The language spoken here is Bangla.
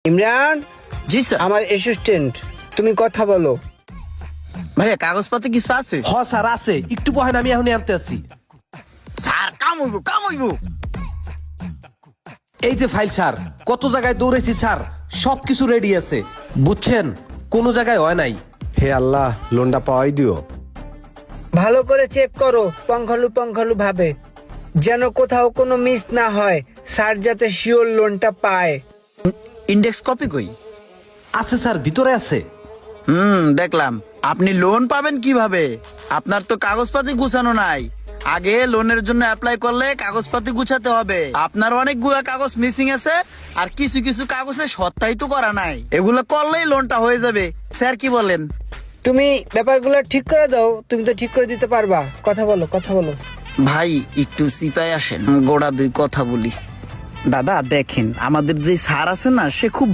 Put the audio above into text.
ইমরান, জি স্যার। আমার অ্যাসিস্ট্যান্ট, তুমি কথা বলো। ভাইয়া কাগজপাতি কিছু আছে? হ স্যার আছে, একটু বহেন, আমি এখনই আনতে আসি। স্যার কাম হইব। এই যে ফাইল স্যার, কত জায়গায় দৌড়েছি স্যার, সবকিছু রেডি আছে, বুঝছেন, কোনো জায়গায় হয় নাই। হে আল্লাহ, লোনটা পাওয়াই দিও। ভালো করে চেক করো পঙ্খালু ভাবে, যেন কোথাও কোনো মিস না হয়, স্যার যাতে শিওর লোনটা পায়। ইন্ডেক্স কপি কই? আছে স্যার, ভিতরে আছে। দেখলাম। আপনি লোন পাবেন কিভাবে? আপনার তো কাগজপাতি গুছানো নাই। আগে লোনের জন্য অ্যাপ্লাই করলে কাগজপাতি গুছাতে হবে। আপনার অনেকগুলা কাগজ মিসিং আছে, আর কিছু কিছু কাগজে সত্যায়িত করা নাই। এগুলো করলেই লোনটা হয়ে যাবে। স্যার কি বলেন? তুমি ব্যাপারগুলো ঠিক করে দাও, তুমি তো ঠিক করে দিতে পারবা। কথা বলো। ভাই একটু সিপাই আসেন, গোড়া দুই কথা বলি। দাদা দেখেন, আমাদের যে স্যার আছে না, সে খুব